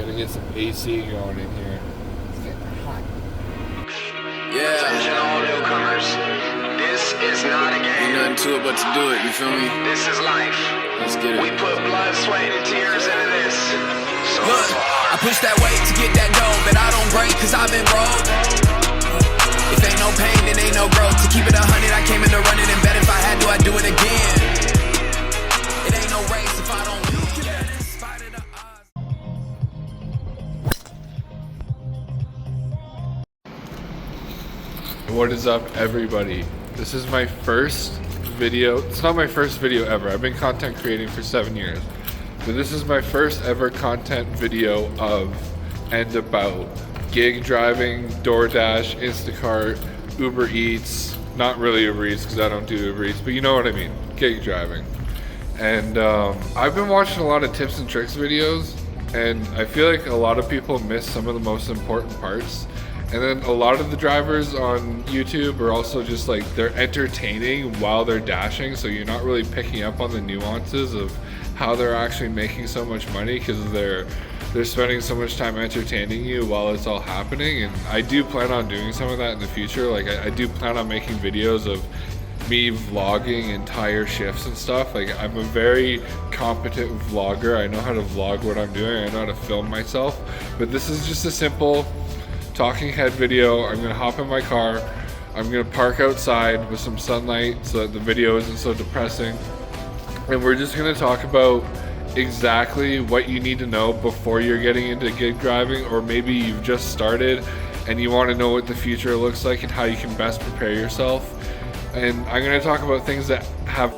Gotta get some AC going in here. It's getting hot. Yeah. Attention all newcomers. This is not a Ain't game. nothing to it but to do it, you feel me? This is life. Let's get We it. put blood, sweat, and tears into this. So Look, I push that weight to get that dough, but I don't break cause I've been broke. If ain't no pain, then ain't no growth. To keep it 100, I came into running and bet if I had to, I'd do it again. It ain't no race if I don't win. In spite of the odds. What is up, everybody? This is my first video. It's not my first video ever. I've been content creating for 7 years. But this is my first ever content video of and about gig driving, DoorDash, Instacart, Uber Eats. Not really Uber Eats because I don't do Uber Eats, but you know what I mean. Gig driving. And I've been watching a lot of tips and tricks videos, and I feel like a lot of people miss some of the most important parts. And then a lot of the drivers on YouTube are also just like, they're entertaining while they're dashing, so you're not really picking up on the nuances of how they're actually making so much money because they're spending so much time entertaining you while it's all happening. And I do plan on doing some of that in the future. Like I do plan on making videos of me vlogging entire shifts and stuff. Like I'm a very competent vlogger. I know how to vlog what I'm doing. I know how to film myself. But this is just a simple talking head video. I'm gonna hop in my car. I'm gonna park outside with some sunlight so that the video isn't so depressing. And we're just gonna talk about exactly what you need to know before you're getting into gig driving, or maybe you've just started and you want to know what the future looks like and how you can best prepare yourself. And I'm gonna talk about things that have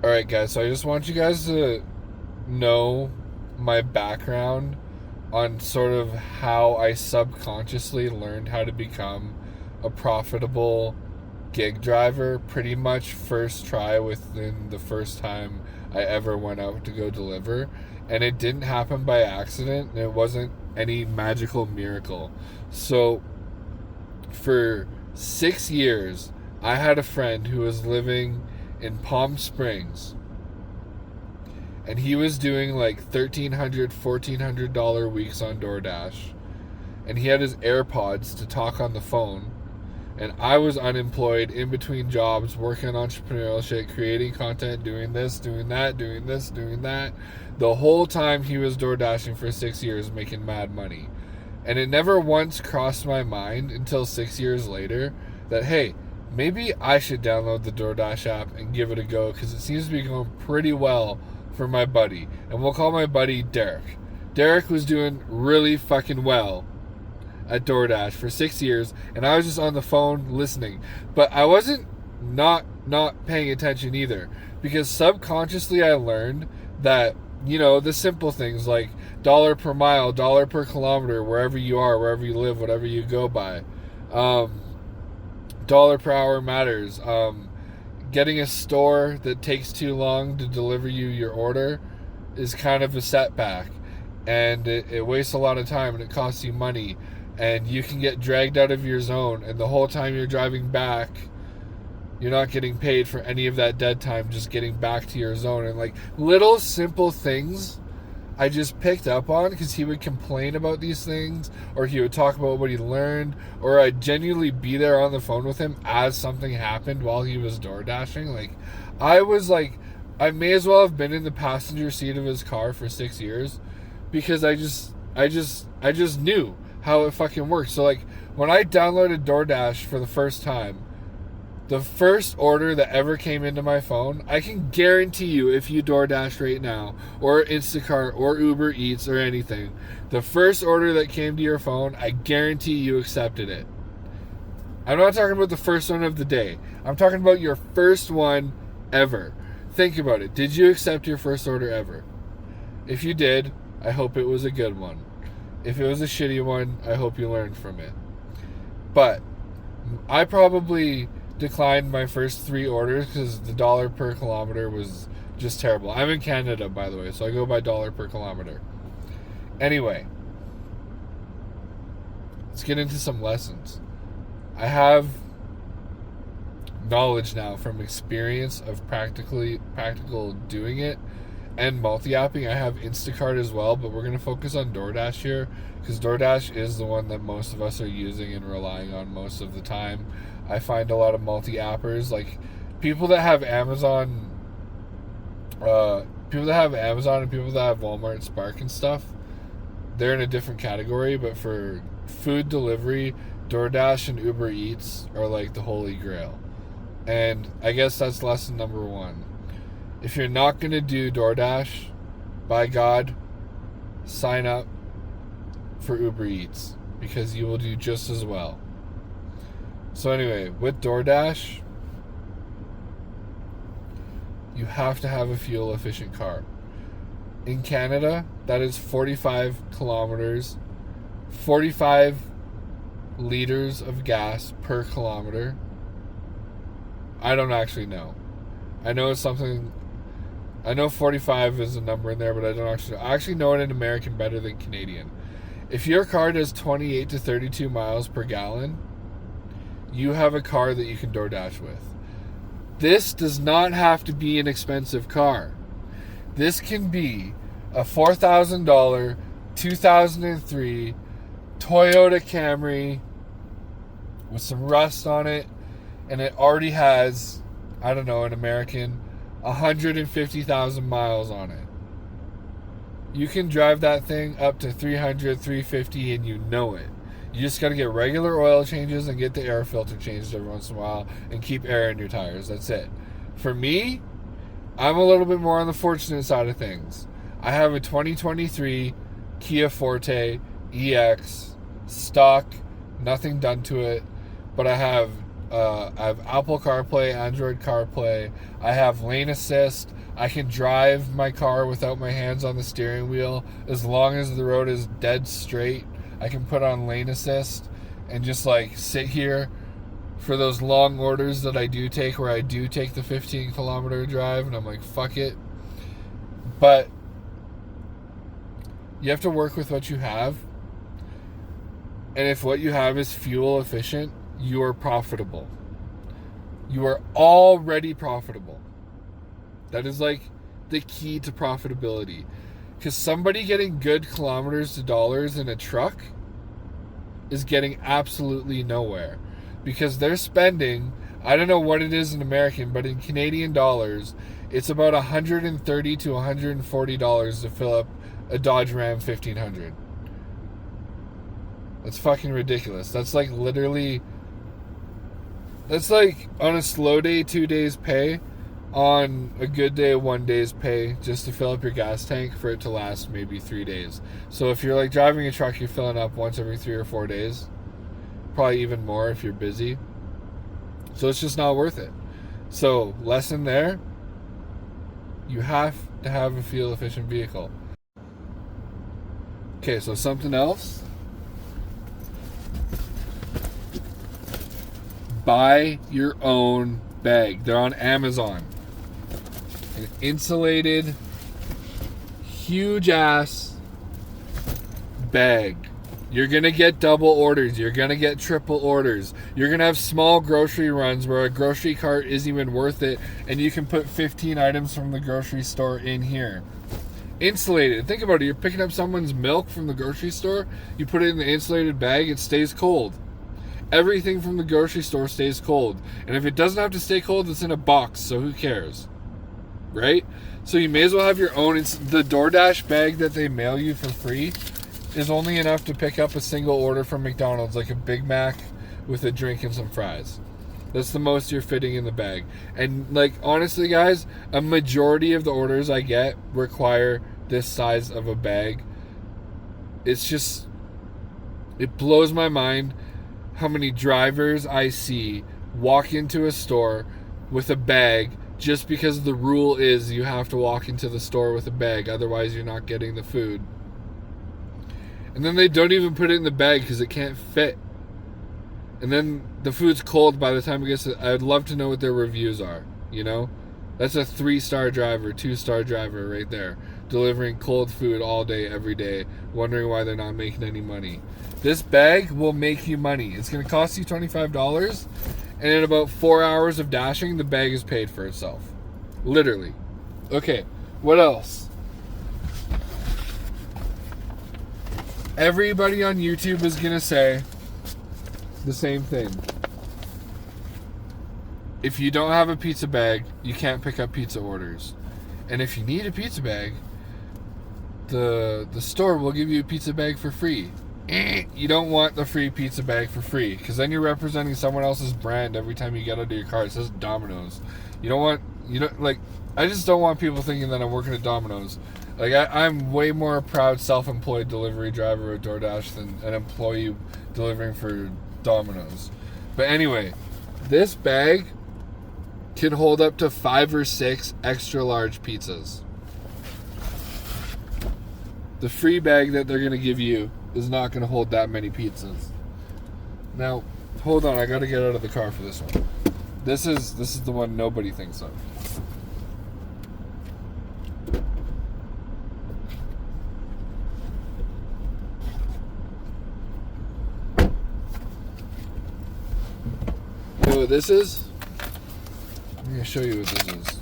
Alright guys, so I just want you guys to know my background on sort of how I subconsciously learned how to become a profitable gig driver pretty much first try within the first time I ever went out to go deliver. And it didn't happen by accident, and it wasn't any magical miracle. So for 6 years I had a friend who was living in Palm Springs, and he was doing like $1,300, $1,400 weeks on DoorDash. And he had his AirPods to talk on the phone. And I was unemployed in between jobs, working on entrepreneurial shit, creating content, doing this, doing that, doing this, doing that. The whole time he was DoorDashing for 6 years, making mad money. And it never once crossed my mind until 6 years later that, hey, maybe I should download the DoorDash app and give it a go, because it seems to be going pretty well for my buddy. And we'll call my buddy Derek. Derek was doing really fucking well at DoorDash for 6 years, and I was just on the phone listening. But I wasn't not paying attention either, because subconsciously I learned that, you know, the simple things like dollar per mile, dollar per kilometer, wherever you are, wherever you live, whatever you go by, dollar per hour matters. Getting a store that takes too long to deliver you your order is kind of a setback, and it wastes a lot of time, and it costs you money, and you can get dragged out of your zone, and the whole time you're driving back you're not getting paid for any of that dead time, just getting back to your zone. And like little simple things I just picked up on because he would complain about these things, or he would talk about what he learned, or I'd genuinely be there on the phone with him as something happened while he was door dashing. Like I may as well have been in the passenger seat of his car for 6 years, because I just knew how it fucking works. So like when I downloaded DoorDash for the first time, the first order that ever came into my phone, I can guarantee you, if you DoorDash right now, or Instacart, or Uber Eats, or anything, the first order that came to your phone, I guarantee you accepted it. I'm not talking about the first one of the day. I'm talking about your first one ever. Think about it. Did you accept your first order ever? If you did, I hope it was a good one. If it was a shitty one, I hope you learned from it. But I probably declined my first 3 orders because the dollar per kilometer was just terrible. I'm in Canada, by the way, so I go by dollar per kilometer. Anyway, let's get into some lessons. I have knowledge now from experience of practical doing it and multi-apping. I have Instacart as well, but we're going to focus on DoorDash here because DoorDash is the one that most of us are using and relying on most of the time. I find a lot of multi-appers, like people that have Amazon, and people that have Walmart, Spark and stuff, they're in a different category, but for food delivery, DoorDash and Uber Eats are like the holy grail. And I guess that's lesson number one. If you're not going to do DoorDash, by God, sign up for Uber Eats because you will do just as well. So anyway, with DoorDash, you have to have a fuel efficient car. In Canada, that is 45 kilometers, 45 liters of gas per kilometer. I don't actually know. I know it's something. I know 45 is a number in there, but I don't actually know. I actually know it in American better than Canadian. If your car does 28 to 32 miles per gallon, you have a car that you can DoorDash with. This does not have to be an expensive car. This can be a $4,000 2003 Toyota Camry with some rust on it, and it already has, I don't know, an American 150,000 miles on it. You can drive that thing up to 300, 350 and you know it. You just got to get regular oil changes and get the air filter changed every once in a while and keep air in your tires. That's it. For me, I'm a little bit more on the fortunate side of things. I have a 2023 Kia Forte EX stock, nothing done to it, but I have Apple CarPlay, Android CarPlay. I have lane assist. I can drive my car without my hands on the steering wheel as long as the road is dead straight. I can put on lane assist and just like sit here for those long orders that I do take, where I do take the 15-kilometer drive and I'm like, fuck it. But you have to work with what you have. And if what you have is fuel efficient, you are profitable. You are already profitable. That is like the key to profitability. Because somebody getting good kilometers to dollars in a truck is getting absolutely nowhere. Because they're spending, I don't know what it is in American, but in Canadian dollars, it's about $130 to $140 to fill up a Dodge Ram 1500. That's fucking ridiculous. That's like literally... That's like on a slow day, 2 days pay. On a good day, 1 day's pay just to fill up your gas tank for it to last maybe 3 days. So if you're like driving a truck, you're filling up once every 3 or 4 days. Probably even more if you're busy. So it's just not worth it. So lesson there, you have to have a fuel efficient vehicle. Okay, so something else. Buy your own bag. They're on Amazon. An insulated, huge ass bag. You're going to get double orders. You're going to get triple orders. You're going to have small grocery runs where a grocery cart isn't even worth it, and you can put 15 items from the grocery store in here. Insulated. Think about it. You're picking up someone's milk from the grocery store. You put it in the insulated bag. It stays cold. Everything from the grocery store stays cold. And if it doesn't have to stay cold, it's in a box, so who cares? Right? So you may as well have your own. It's the DoorDash bag that they mail you for free is only enough to pick up a single order from McDonald's, like a Big Mac with a drink and some fries. That's the most you're fitting in the bag. And like, honestly guys, a majority of the orders I get require this size of a bag. It's just, it blows my mind how many drivers I see walk into a store with a bag just because the rule is you have to walk into the store with a bag, otherwise you're not getting the food. And then they don't even put it in the bag because it can't fit. And then the food's cold by the time it gets to... I'd love to know what their reviews are, you know? That's a 3-star driver, 2-star driver right there, delivering cold food all day, every day, wondering why they're not making any money. This bag will make you money. It's going to cost you $25, And in about 4 hours of dashing, the bag is paid for itself. Literally. Okay, what else? Everybody on YouTube is going to say the same thing. If you don't have a pizza bag, you can't pick up pizza orders. And if you need a pizza bag, the store will give you a pizza bag for free. You don't want the free pizza bag for free, because then you're representing someone else's brand every time you get out of your car. It says Domino's. I just don't want people thinking that I'm working at Domino's. Like, I'm way more a proud self-employed delivery driver at DoorDash than an employee delivering for Domino's. But anyway, this bag can hold up to 5 or 6 extra large pizzas. The free bag that they're going to give you is not going to hold that many pizzas. Now, hold on, I got to get out of the car for this one. This is the one nobody thinks of. You know what this is? I'm going to show you what this is.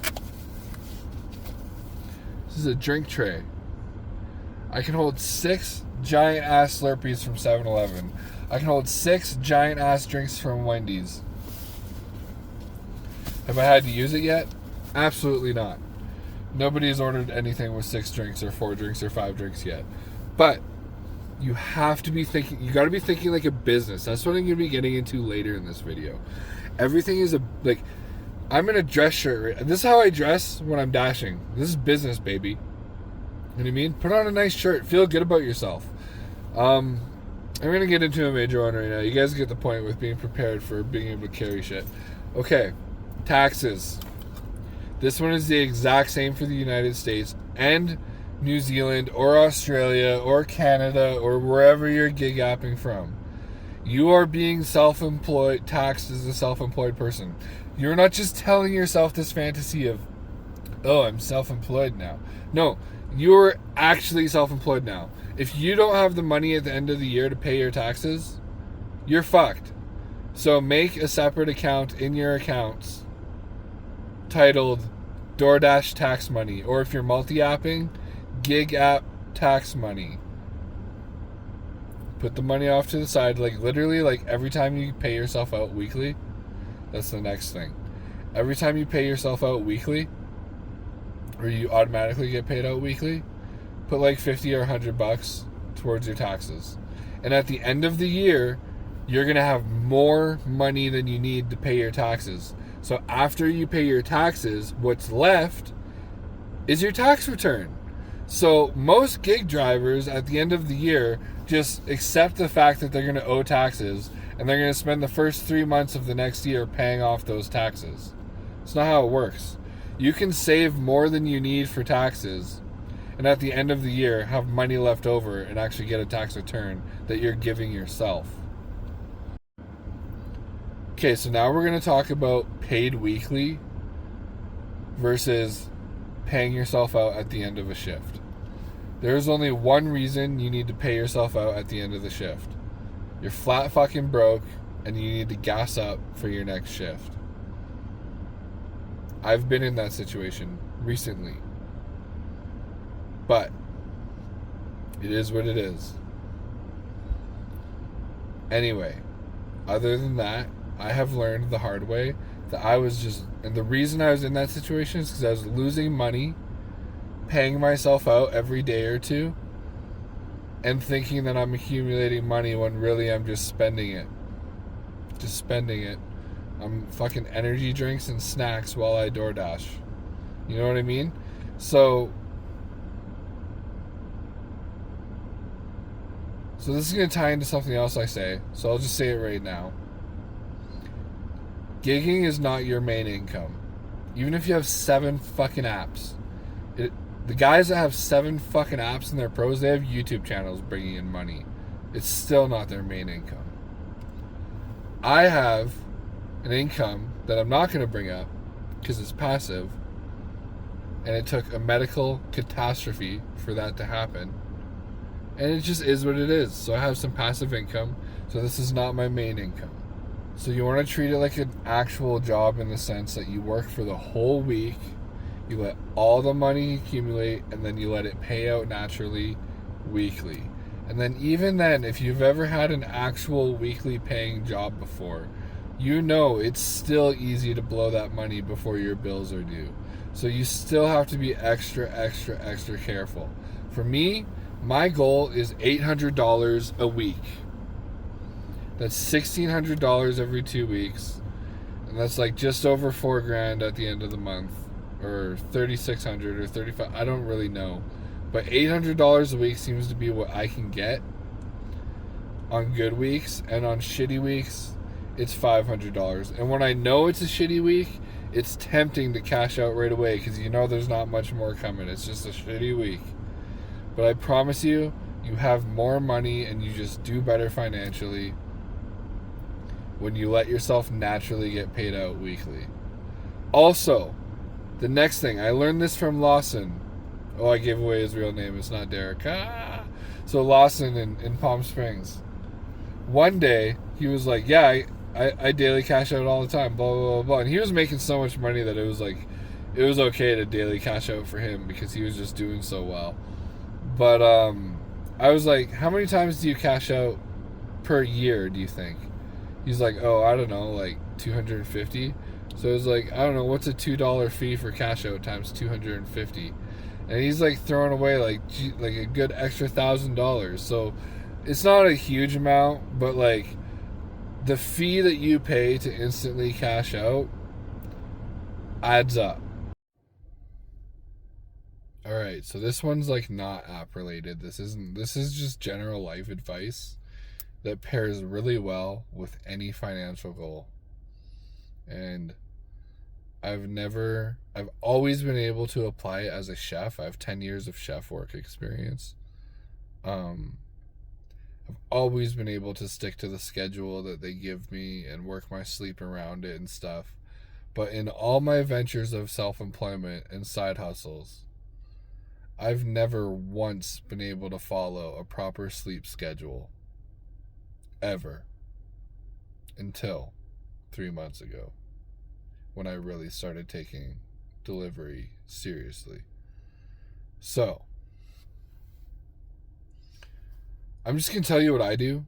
This is a drink tray. I can hold 6 giant ass Slurpees from 7-Eleven. I can hold 6 giant ass drinks from Wendy's. Have I had to use it yet? Absolutely not. Nobody has ordered anything with 6 drinks or 4 drinks or 5 drinks yet. But you have to be thinking, you got to be thinking like a business. That's what I'm going to be getting into later in this video. Everything is I'm in a dress shirt. This is how I dress when I'm dashing. This is business, baby. You know what I mean? Put on a nice shirt. Feel good about yourself. I'm going to get into a major one right now. You guys get the point with being prepared for being able to carry shit. Okay. Taxes. This one is the exact same for the United States and New Zealand or Australia or Canada or wherever you're gig apping from. You are being self-employed, taxed as a self-employed person. You're not just telling yourself this fantasy of, oh, I'm self-employed now. No, you're actually self-employed now. If you don't have the money at the end of the year to pay your taxes, you're fucked. So make a separate account in your accounts titled DoorDash tax money, or if you're multi-apping, gig app tax money. Put the money off to the side, literally every time you pay yourself out weekly. That's the next thing. Every time you pay yourself out weekly, or you automatically get paid out weekly, put $50 or $100 towards your taxes. And at the end of the year, you're going to have more money than you need to pay your taxes. So after you pay your taxes, what's left is your tax return. So most gig drivers at the end of the year just accept the fact that they're going to owe taxes, and they're going to spend the first 3 months of the next year paying off those taxes. It's not how it works. You can save more than you need for taxes, and at the end of the year have money left over and actually get a tax return that you're giving yourself. Okay, so now we're going to talk about paid weekly versus paying yourself out at the end of a shift. There's only one reason you need to pay yourself out at the end of the shift. You're flat fucking broke and you need to gas up for your next shift. I've been in that situation recently. But it is what it is. Anyway, other than that, I have learned the hard way that and the reason I was in that situation is because I was losing money, paying myself out every day or two, and thinking that I'm accumulating money when really I'm just spending it. Just spending it. I'm fucking energy drinks and snacks while I DoorDash. You know what I mean? So this is going to tie into something else I say, so I'll just say it right now. Gigging is not your main income. Even if you have 7 fucking apps. The guys that have 7 fucking apps and they're pros, they have YouTube channels bringing in money. It's still not their main income. I have an income that I'm not going to bring up because it's passive, and it took a medical catastrophe for that to happen. And it just is what it is. So I have some passive income, so this is not my main income. So you want to treat it like an actual job in the sense that you work for the whole week, you let all the money accumulate, and then you let it pay out naturally weekly. And then even then, if you've ever had an actual weekly paying job before, you know it's still easy to blow that money before your bills are due. So you still have to be extra careful. For me, my goal is $800 a week. That's $1,600 every 2 weeks. And that's like just over $4,000 at the end of the month. Or $3,600 or $35,000. I don't really know. But $800 a week seems to be what I can get on good weeks. And on shitty weeks, it's $500. And when I know it's a shitty week, it's tempting to cash out right away because you know there's not much more coming. It's just a shitty week. But I promise you, you have more money and you just do better financially when you let yourself naturally get paid out weekly. Also, the next thing, I learned this from Lawson. Oh, I gave away his real name. It's not Derek. So Lawson in Palm Springs. One day, he was like, yeah, I daily cash out all the time, blah, blah, blah, blah. And he was making so much money that it was okay to daily cash out for him because he was just doing so well. But I was like, how many times do you cash out per year, do you think? He's like, oh, I don't know, like 250. So it was like, I don't know, what's a $2 fee for cash out times 250? And he's like throwing away like a good extra $1,000. So it's not a huge amount, but like the fee that you pay to instantly cash out adds up. All right, so this one's like not app related. This is just general life advice that pairs really well with any financial goal. And I've always been able to apply it as a chef. I have 10 years of chef work experience. I've always been able to stick to the schedule that they give me and work my sleep around it and stuff. But in all my ventures of self-employment and side hustles, I've never once been able to follow a proper sleep schedule. Ever. Until 3 months ago, when I really started taking delivery seriously. So, I'm just going to tell you what I do,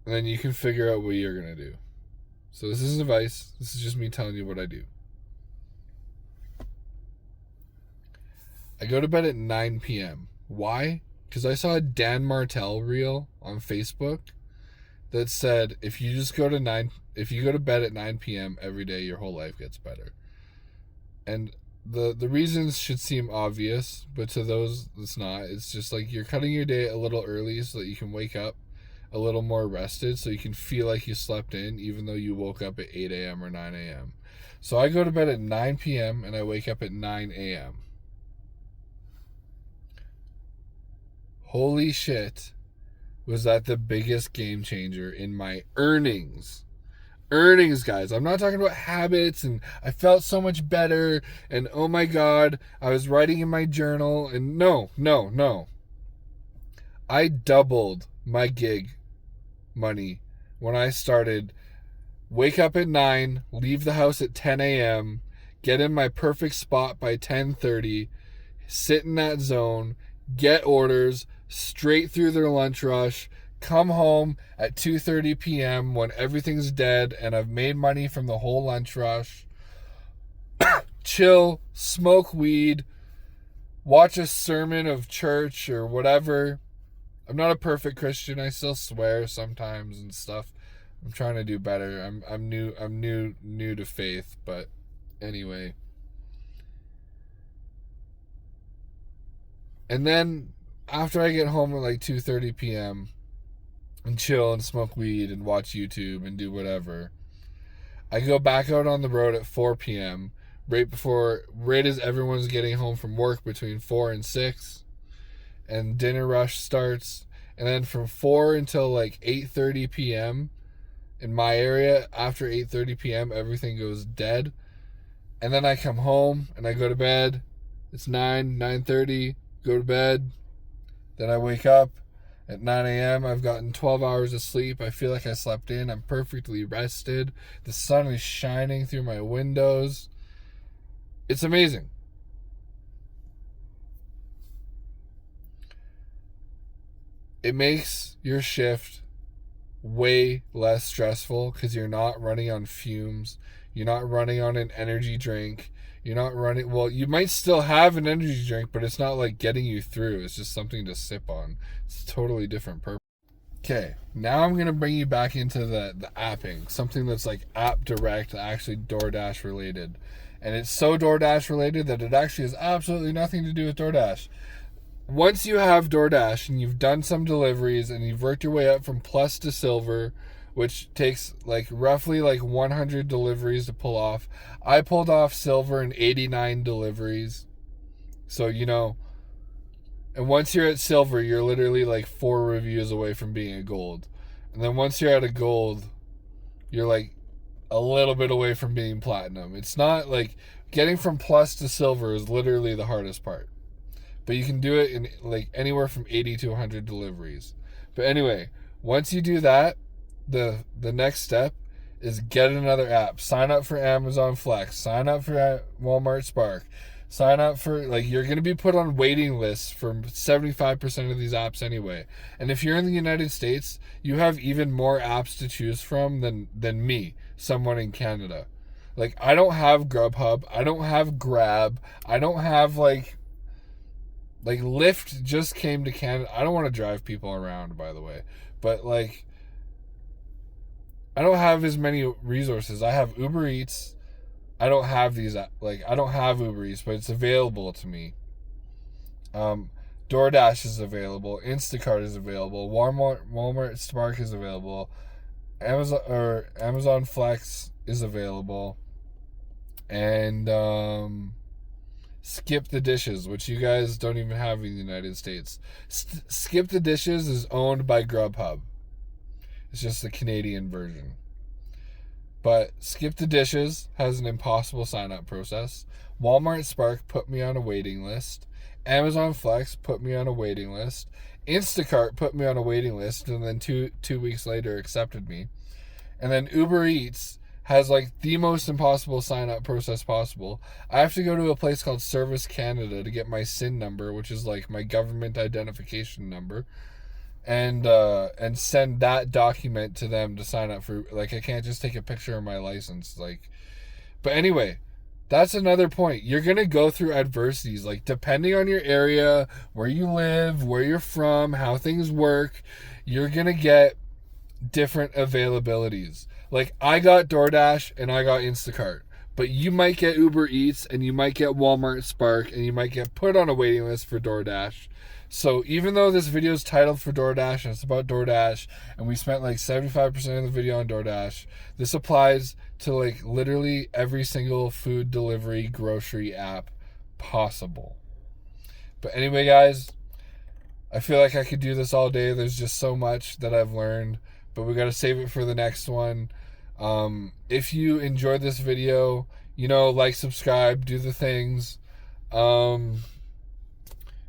and then you can figure out what you're going to do. So this isn't advice. This is just me telling you what I do. I go to bed at 9 p.m. Why? Because I saw a Dan Martell reel on Facebook that said if you go to bed at 9 p.m. every day, your whole life gets better. And the reasons should seem obvious, but to those it's not. It's just like you're cutting your day a little early so that you can wake up a little more rested, so you can feel like you slept in even though you woke up at 8 a.m. or 9 a.m. So I go to bed at 9 p.m. and I wake up at 9 a.m. Holy shit, was that the biggest game changer in my earnings. Earnings, guys. I'm not talking about habits and I felt so much better and oh my God, I was writing in my journal and no. I doubled my gig money when I started wake up at 9, leave the house at 10 a.m., get in my perfect spot by 10:30, sit in that zone, get orders, straight through their lunch rush, come home at 2:30 p.m. when everything's dead and I've made money from the whole lunch rush, chill, smoke weed, watch a sermon of church or whatever. I'm not a perfect Christian. I still swear sometimes and stuff. I'm trying to do better. I'm new to faith, but anyway. And then after I get home at like 2:30 p.m. and chill and smoke weed and watch YouTube and do whatever, I go back out on the road at 4 p.m. right as everyone's getting home from work between 4 and 6, and dinner rush starts. And then from 4 until like 8:30 p.m. in my area, after 8:30 p.m. everything goes dead. And then I come home and I go to bed. It's 9:30, go to bed. Then I wake up At 9 a.m., I've gotten 12 hours of sleep. I feel like I slept in. I'm perfectly rested. The sun is shining through my windows. It's amazing. It makes your shift way less stressful because you're not running on fumes. You're not running on an energy drink. You're not running... Well, you might still have an energy drink, but it's not like getting you through. It's just something to sip on. It's a totally different purpose. Okay, now I'm going to bring you back into the apping. Something that's like app direct, actually DoorDash related. And it's so DoorDash related that it actually has absolutely nothing to do with DoorDash. Once you have DoorDash and you've done some deliveries and you've worked your way up from plus to silver, which takes like roughly like 100 deliveries to pull off. I pulled off silver in 89 deliveries. So, you know, and once you're at silver, you're literally like 4 reviews away from being a gold. And then once you're at a gold, you're like a little bit away from being platinum. It's not like getting from plus to silver is literally the hardest part. But you can do it in like anywhere from 80 to 100 deliveries. But anyway, once you do that, the next step is get another app. Sign up for Amazon Flex. Sign up for Walmart Spark. Sign up for, like, you're going to be put on waiting lists for 75% of these apps anyway. And if you're in the United States, you have even more apps to choose from than me, someone in Canada. Like, I don't have Grubhub. I don't have Grab. I don't have, like Lyft just came to Canada. I don't want to drive people around, by the way. But, like, I don't have as many resources. I have Uber Eats. I don't have these, like, I don't have Uber Eats, but it's available to me. DoorDash is available. Instacart is available. Walmart Spark is available. Amazon Flex is available. And Skip the Dishes, which you guys don't even have in the United States. Skip the Dishes is owned by Grubhub. It's just the Canadian version. But Skip the Dishes has an impossible sign-up process. Walmart Spark put me on a waiting list. Amazon Flex put me on a waiting list. Instacart put me on a waiting list, and then two weeks later accepted me. And then Uber Eats has like the most impossible sign-up process possible. I have to go to a place called Service Canada to get my SIN number, which is like my government identification number. And send that document to them to sign up for, like, I can't just take a picture of my license, like. But anyway, that's another point. You're gonna go through adversities, like, depending on your area, where you live, where you're from, how things work, you're gonna get different availabilities. Like, I got DoorDash and I got Instacart, but you might get Uber Eats and you might get Walmart Spark and you might get put on a waiting list for DoorDash. So even though this video is titled for DoorDash and it's about DoorDash and we spent like 75% of the video on DoorDash, this applies to like literally every single food delivery grocery app possible. But anyway, guys, I feel like I could do this all day. There's just so much that I've learned, but we got to save it for the next one. If you enjoyed this video, you know, like, subscribe, do the things.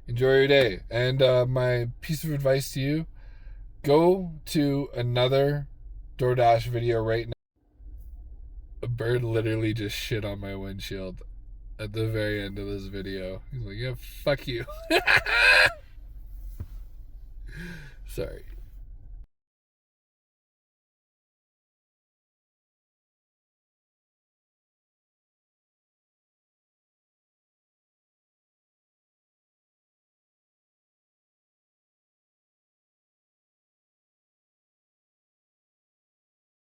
Enjoy your day. And my piece of advice to you, go to another DoorDash video right now. A bird literally just shit on my windshield at the very end of this video. He's like, yeah, fuck you. Sorry.